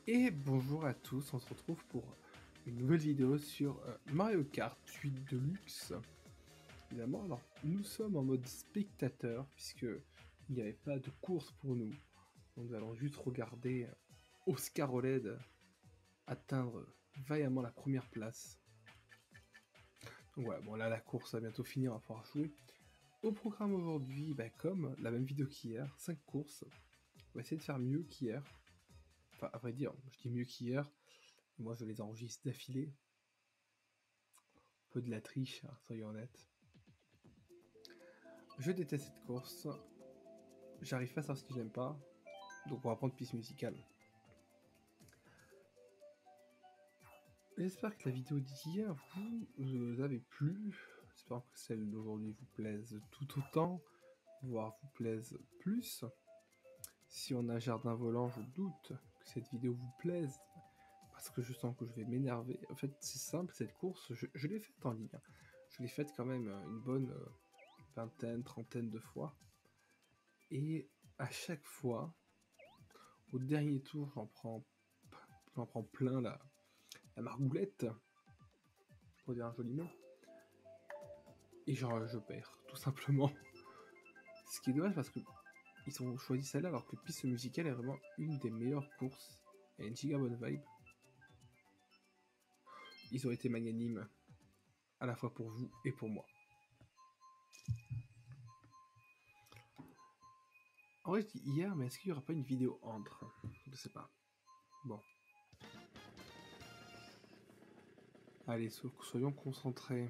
Et bonjour à tous, on se retrouve pour une nouvelle vidéo sur Mario Kart 8 Deluxe. Évidemment, alors nous sommes en mode spectateur puisque il n'y avait pas de course pour nous. Donc, nous allons juste regarder Oscar OLED atteindre vaillamment la première place. Donc voilà, bon là la course va bientôt finir, on va pouvoir jouer. Au programme aujourd'hui, comme la même vidéo qu'hier, 5 courses. On va essayer de faire mieux qu'hier. Enfin, à vrai dire, je dis mieux qu'hier. Moi, je les enregistre d'affilée. Un peu de la triche, hein, soyons honnêtes. Je déteste cette course. J'arrive pas à savoir ce que j'aime pas. Donc, on va prendre piste musicale. J'espère que la vidéo d'hier vous avez plu. J'espère que celle d'aujourd'hui vous plaise tout autant, voire vous plaise plus. Si on a un jardin volant, je doute que cette vidéo vous plaise, parce que je sens que je vais m'énerver. En fait, c'est simple, cette course, je l'ai faite en ligne. Je l'ai faite quand même une bonne vingtaine, trentaine de fois. Et à chaque fois, au dernier tour, j'en prends plein la margoulette, pour dire un joli mot. Et genre, je perds, tout simplement. Ce qui est dommage parce que ils ont choisi celle-là alors que piste musicale est vraiment une des meilleures courses. Et une giga bonne vibe. Ils ont été magnanimes, à la fois pour vous et pour moi. En vrai, je dis hier, mais est-ce qu'il n'y aura pas une vidéo entre? Je sais pas. Bon. Allez, soyons concentrés.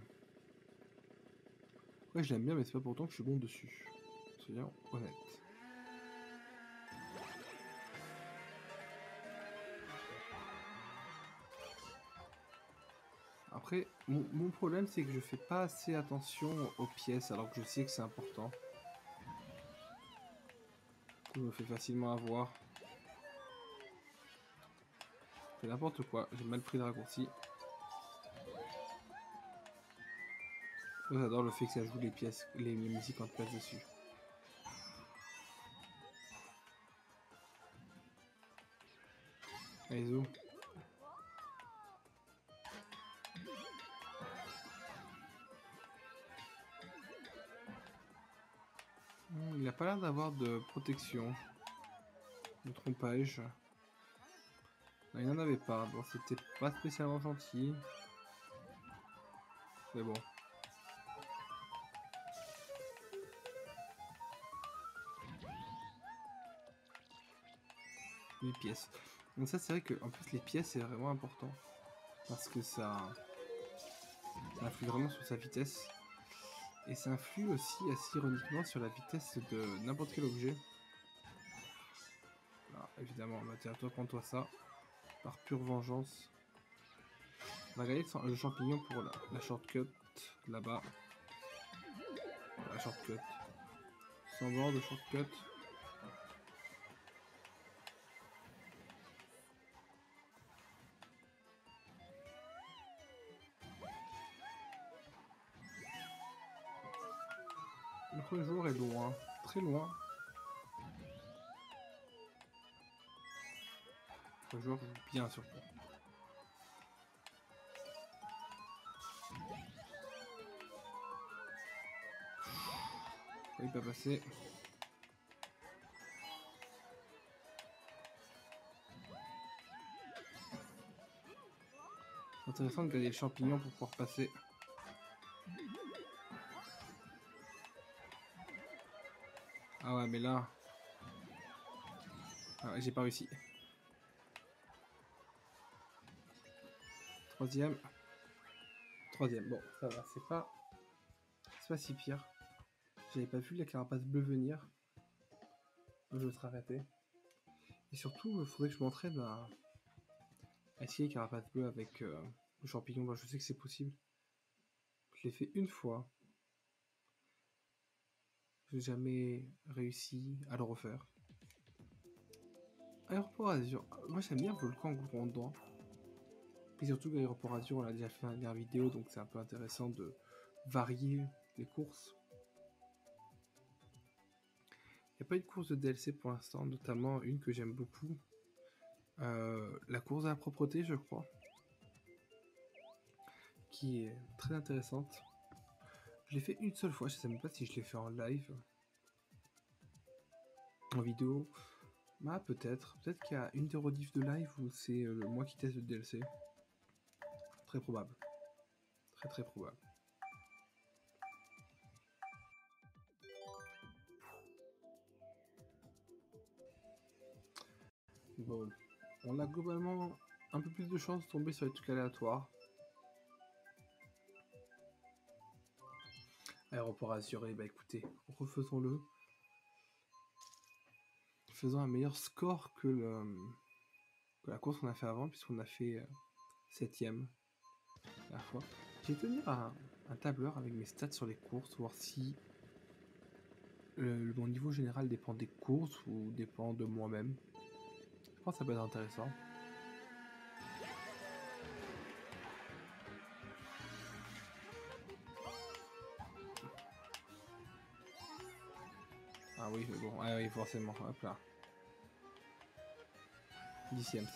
Ouais, je l'aime bien, mais c'est pas pourtant que je suis bon dessus. Soyons honnêtes. Après, mon problème, c'est que je fais pas assez attention aux pièces, alors que je sais que c'est important. Du coup, je me fais facilement avoir. Je fais n'importe quoi, j'ai mal pris le raccourci. J'adore le fait que ça joue les pièces, les musiques en place dessus. Allez, zo. Il a pas l'air d'avoir de protection. De trompage. Non, il n'en avait pas. Bon, c'était pas spécialement gentil. Mais bon. 8 pièces. Donc ça, c'est vrai que en plus les pièces, c'est vraiment important. Parce que ça influe vraiment sur sa vitesse. Et ça influe aussi assez ironiquement sur la vitesse de n'importe quel objet. Alors, évidemment, bah tiens, toi, prends-toi ça. Par pure vengeance. On va gagner le champignon pour la shortcut là-bas. La shortcut. Semblant de shortcut. Notre jour est loin. Très loin. Notre joueur joue bien surtout. Oui, pas passé. Intéressant de gagner le champignon pour pouvoir passer. Ah ouais, mais là... Ah ouais, j'ai pas réussi. Troisième. Troisième. Bon, ça va, c'est pas si pire. J'avais pas vu la carapace bleue venir. Je serais arrêté. Et surtout, il faudrait que je m'entraîne à essayer carapace bleue avec le champignon. Bah, je sais que c'est possible. Je l'ai fait une fois. J'ai jamais réussi à le refaire. Aéroport Azur. Moi j'aime bien Volcan Grondant. Et surtout qu'Aéroport Azur, on l'a déjà fait une dernière vidéo, donc c'est un peu intéressant de varier les courses. Il n'y a pas eu de course de DLC pour l'instant, notamment une que j'aime beaucoup. La course à la propreté, je crois, qui est très intéressante. Je l'ai fait une seule fois, je sais même pas si je l'ai fait en live, en vidéo. Ah, peut-être qu'il y a une des rediffs de live où c'est moi qui teste le DLC. Très probable. Très très probable. Bon, on a globalement un peu plus de chance de tomber sur les trucs aléatoires. Aéroport assuré, bah écoutez, refaisons-le. Faisons un meilleur score que la course qu'on a fait avant, puisqu'on a fait 7ème la dernière fois. J'ai tenu un tableur avec mes stats sur les courses, voir si mon niveau général dépend des courses ou dépend de moi-même. Je pense que ça peut être intéressant. Ah oui, mais bon, ah oui, forcément, hop là. 10ème,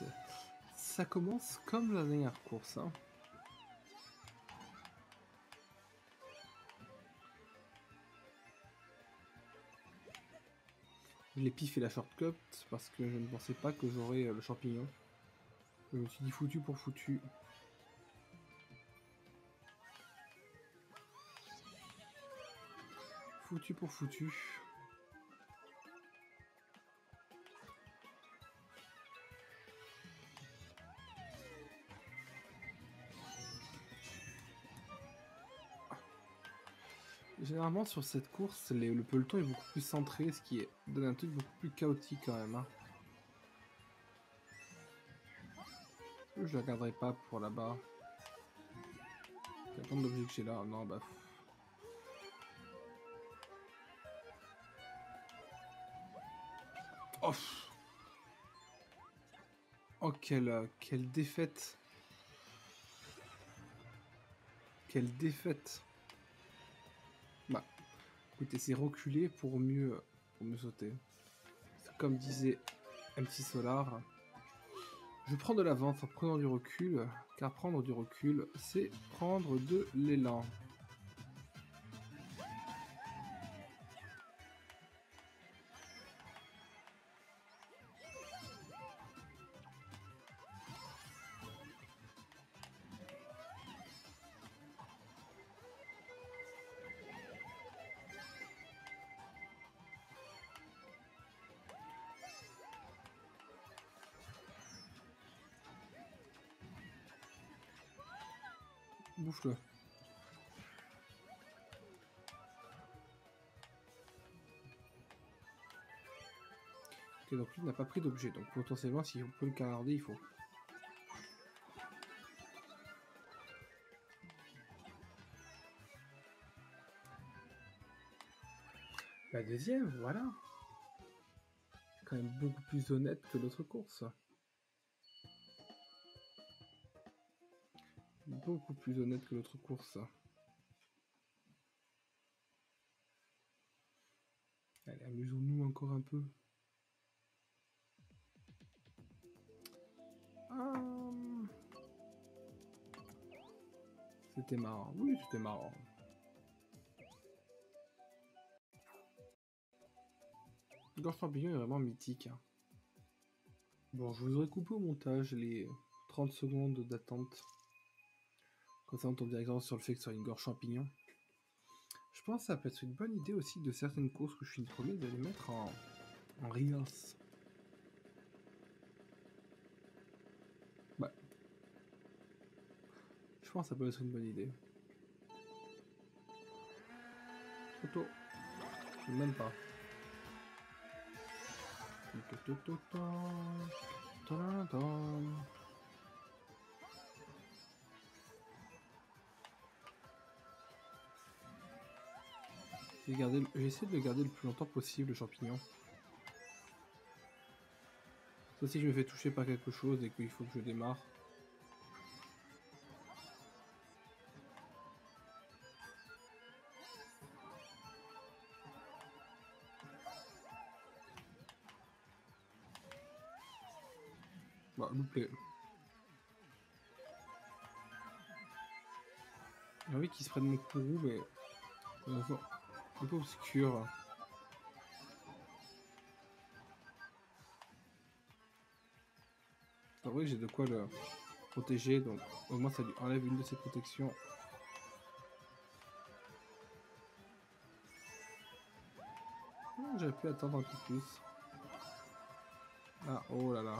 ça commence comme la dernière course, hein. Je l'ai piffé la shortcut parce que je ne pensais pas que j'aurais le champignon. Je me suis dit foutu pour foutu. Foutu pour foutu. Généralement sur cette course, le peloton est beaucoup plus centré, ce qui donne un truc beaucoup plus chaotique quand même, hein. Je ne la garderai pas pour là-bas. Il y a plein d'objets que j'ai là. Non, bah... Oh, oh quelle défaite. Quelle défaite. Bah, écoutez, c'est reculer pour mieux sauter. Comme disait MC Solar, je prends de l'avance en prenant du recul, car prendre du recul, c'est prendre de l'élan. Bouffe-le. Ok, donc lui n'a pas pris d'objet, donc potentiellement si on peut le canarder, il faut. La deuxième, voilà. Quand même beaucoup plus honnête que l'autre course. Beaucoup plus honnête que l'autre course. Allez, amusons-nous encore un peu. C'était marrant. Oui, c'était marrant. Gorge Champignon est vraiment mythique, hein. Bon, je vous aurais coupé au montage les 30 secondes d'attente. Comme ça, on tombe directement sur le fait que ce soit une gorge champignon. Je pense que ça peut être une bonne idée aussi de certaines courses que je finis premier de les mettre en Reels. Bah. Je pense que ça peut être une bonne idée. Trop tôt. Même pas. J'essaie de le garder le plus longtemps possible, le champignon. Sauf si je me fais toucher par quelque chose et qu'il faut que je démarre. Bah, loupé. J'ai envie qu'ils se prennent mon courroux, mais de façon un peu obscure. En vrai, j'ai de quoi le protéger, donc au moins ça lui enlève une de ses protections. J'aurais pu attendre un peu plus. Ah, oh là là.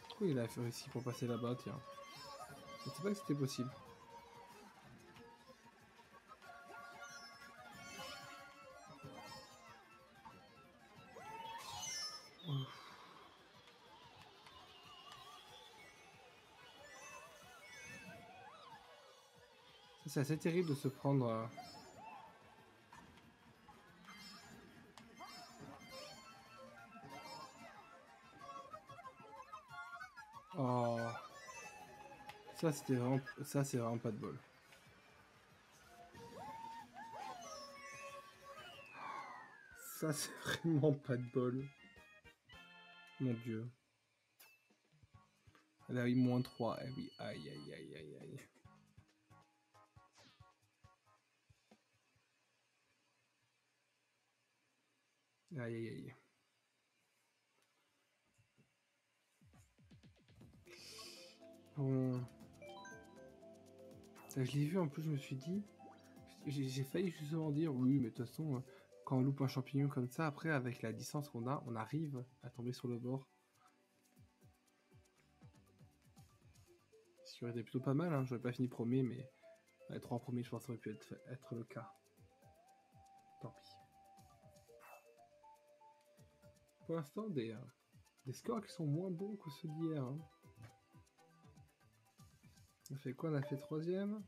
Pourquoi il a fait réussi pour passer là-bas, tiens. Je ne sais pas que c'était possible. C'est assez terrible de se prendre... Oh... Ça, c'était vraiment... Ça, c'est vraiment pas de bol. Ça, c'est vraiment pas de bol. Mon Dieu. Elle a eu -3. Eh oui, aïe, aïe, aïe, aïe, aïe. Aïe, aïe, aïe. Bon... Je l'ai vu, en plus, je me suis dit... J'ai failli justement dire, oui, mais de toute façon, quand on loupe un champignon comme ça, après, avec la distance qu'on a, on arrive à tomber sur le bord. Ce qui aurait été plutôt pas mal, hein. J'aurais pas fini premier, mais les 3 premiers, je pense, ça aurait pu être le cas. Tant pis. Pour l'instant, des scores qui sont moins bons que ceux d'hier. Hein. On a fait quoi? On a fait 3ème.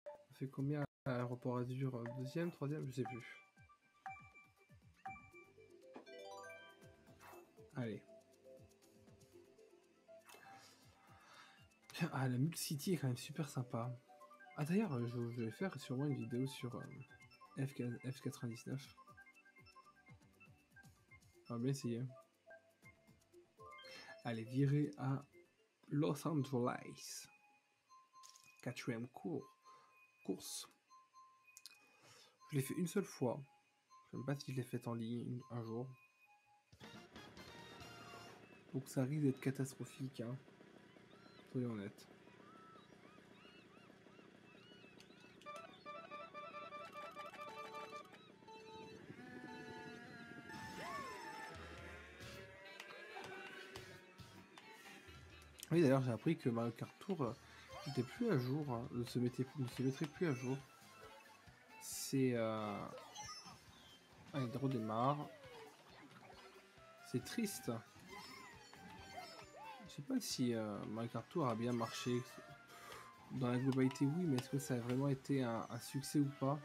On a fait combien à l'aéroport Azur? 2ème, 3ème, je sais plus. Allez. Ah, la Mule City est quand même super sympa. Ah d'ailleurs, je vais faire sûrement une vidéo sur F99. On va bien essayer. Allez, virer à Los Angeles. 4ème course. Je l'ai fait une seule fois. Je ne sais pas si je l'ai fait en ligne un jour. Donc ça risque d'être catastrophique, hein. Soyons honnêtes. Oui, d'ailleurs, j'ai appris que Mario Kart Tour n'était plus à jour, hein, ne se mettrait plus à jour. C'est... Allez, il redémarre. C'est triste. Je sais pas si Mario Kart Tour a bien marché. Dans la globalité, oui, mais est-ce que ça a vraiment été un succès ou pas?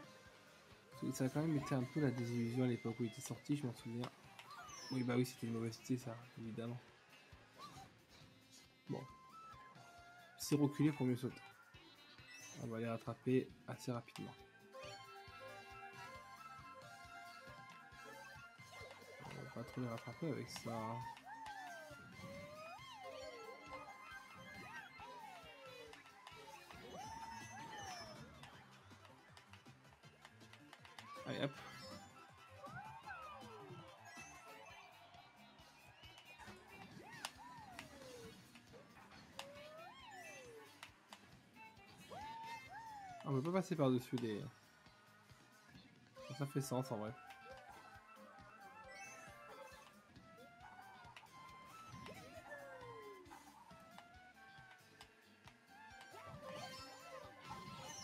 Ça a quand même été un peu la désillusion à l'époque où il était sorti, je m'en souviens. Oui, bah oui, c'était une mauvaise idée, ça, évidemment. Bon. C'est reculer pour mieux sauter. On va les rattraper assez rapidement. On va pas trop les rattraper avec ça. Allez, hop. On peut pas passer par-dessus les... Ça fait sens en vrai.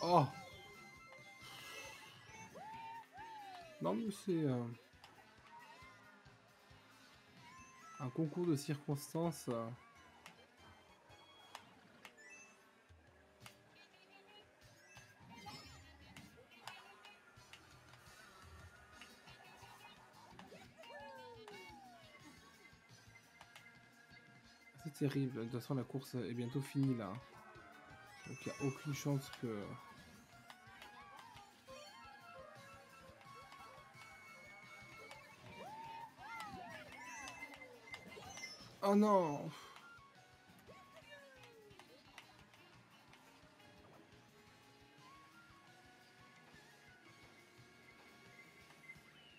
Oh! Non mais c'est... un concours de circonstances... terrible. De toute façon, la course est bientôt finie là. Donc il n'y a aucune chance que... Oh non!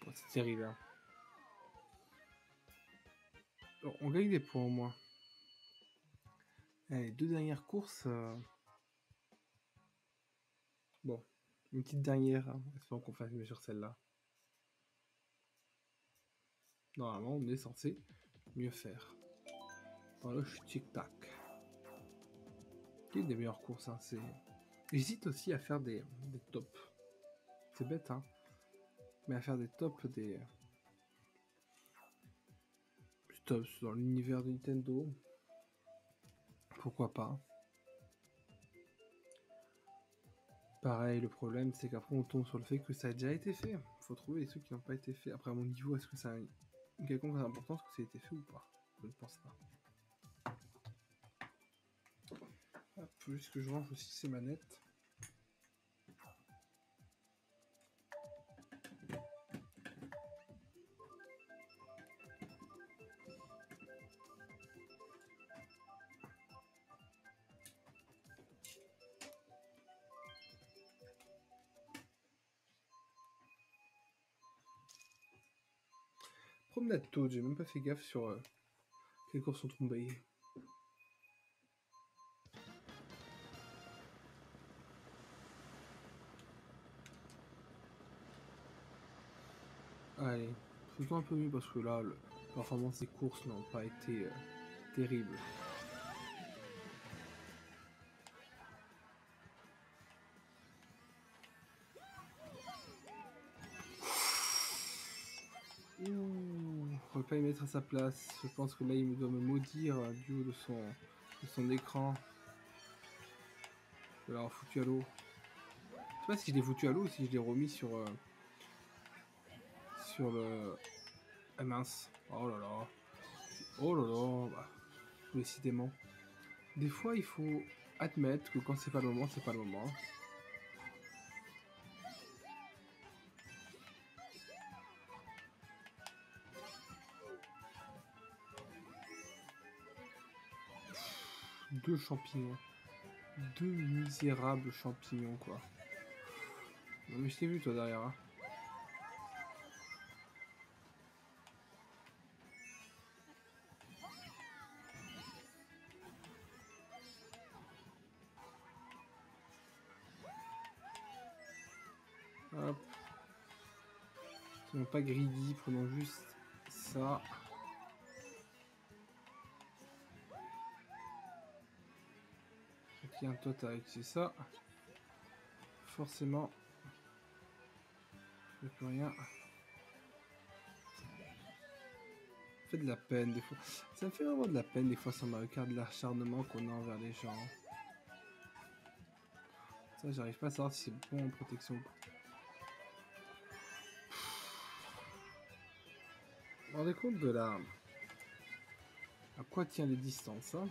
Bon, c'est terrible. Hein. Bon, on gagne des points au moins. Allez, 2 dernières courses. Bon, une petite dernière. Hein. Espérons qu'on fasse mieux sur celle-là. Normalement, on est censé mieux faire. Dans le tic-tac. C'est une des meilleures courses. Hein, j'hésite aussi à faire des tops. C'est bête, hein. Mais à faire des tops, des tops dans l'univers de Nintendo. Pourquoi pas. Pareil, le problème, c'est qu'après, on tombe sur le fait que ça a déjà été fait. Faut trouver les trucs qui n'ont pas été faits. Après, à mon niveau, est-ce que ça a une quelconque importance que ça a été fait ou pas? Je ne pense pas. Hop, juste que je range aussi ces manettes. Promenade Toad, j'ai même pas fait gaffe sur quelles courses sont tombées. Allez, faisons un peu mieux parce que là, la performance des courses n'ont pas été terribles. Ouh, on va pas y mettre à sa place. Je pense que là, il doit me maudire du haut de son écran. Je vais l'avoir foutu à l'eau. Je sais pas si je l'ai foutu à l'eau ou si je l'ai remis sur le... Ah mince. Oh là là. Oh là là. Bah, décidément. Des fois, il faut admettre que quand c'est pas le moment, c'est pas le moment. Deux champignons. Deux misérables champignons, quoi. Non mais je t'ai vu, toi, derrière. Hein. Hop. Soyons pas greedy, prenons juste ça. Tiens, toi, t'as réussi ça. Forcément. Je peux rien. Ça fait de la peine des fois. Ça me fait vraiment de la peine des fois sur Mario Kart de l'acharnement qu'on a envers les gens. Ça, j'arrive pas à savoir si c'est bon en protection ou pas. Vous vous rendez compte de la... À quoi tient les distances, hein?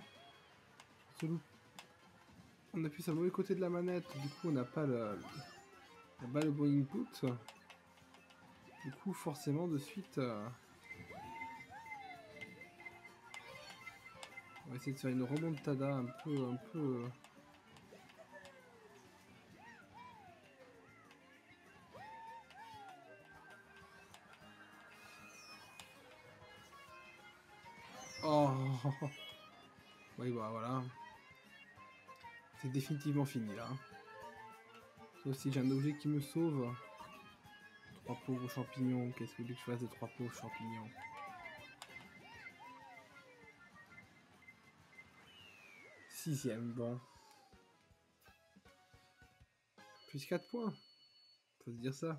On appuie sur le mauvais côté de la manette, du coup on n'a pas le bon input. Du coup forcément de suite... On va essayer de faire une remontada un peu... Oh. Oui bah voilà. C'est définitivement fini là. Sauf si j'ai un objet qui me sauve. 3 pauvres champignons. Qu'est-ce que vous voulez que je fasse de 3 pauvres champignons? Sixième, bon. Plus 4 points. Faut se dire ça.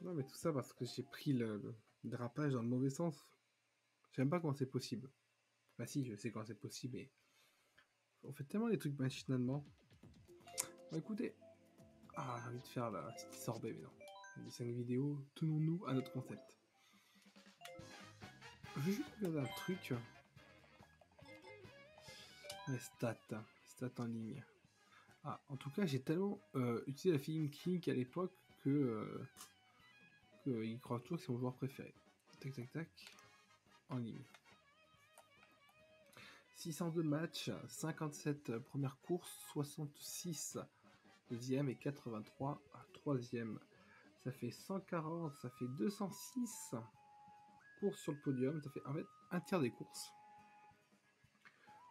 Non mais tout ça parce que j'ai pris le dérapage dans le mauvais sens. Je sais même pas comment c'est possible. Bah si, je sais comment c'est possible, mais... On fait tellement les trucs machinalement. Bon écoutez... Ah, j'ai envie de faire la petite sorbet, mais non. On dit 5 vidéos, tenons-nous à notre concept. Je vais juste regarder un truc. Les stats. Stats en ligne. Ah, en tout cas, j'ai tellement utilisé la Feeling Clinic à l'époque que il croit toujours que c'est mon joueur préféré. Tac, tac, tac. En ligne. 602 matchs, 57 premières courses, 66 deuxième et 83 troisième. Ça fait 140, ça fait 206 courses sur le podium. Ça fait en fait un tiers des courses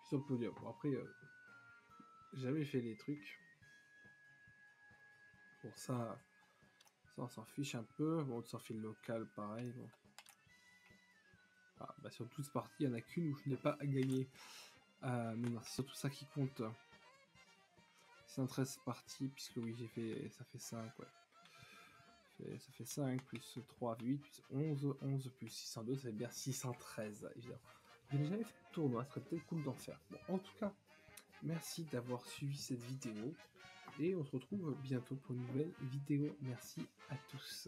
sur le podium. Bon, après, jamais fait les trucs. Pour ça, on s'en fiche un peu. Bon, on s'en fait le local, pareil. Bon. Ah, bah, sur toutes parties, il n'y en a qu'une où je n'ai pas gagné. Mais non, c'est surtout ça qui compte. 113 parties, puisque oui, j'ai fait. Ça fait 5, ouais. Ça fait 5 plus 3, 8, plus 11, 11 plus 602, ça fait bien 613, évidemment. Je n'ai jamais fait de tournoi, ce serait peut-être cool d'en faire. Bon, en tout cas, merci d'avoir suivi cette vidéo. Et on se retrouve bientôt pour une nouvelle vidéo. Merci à tous.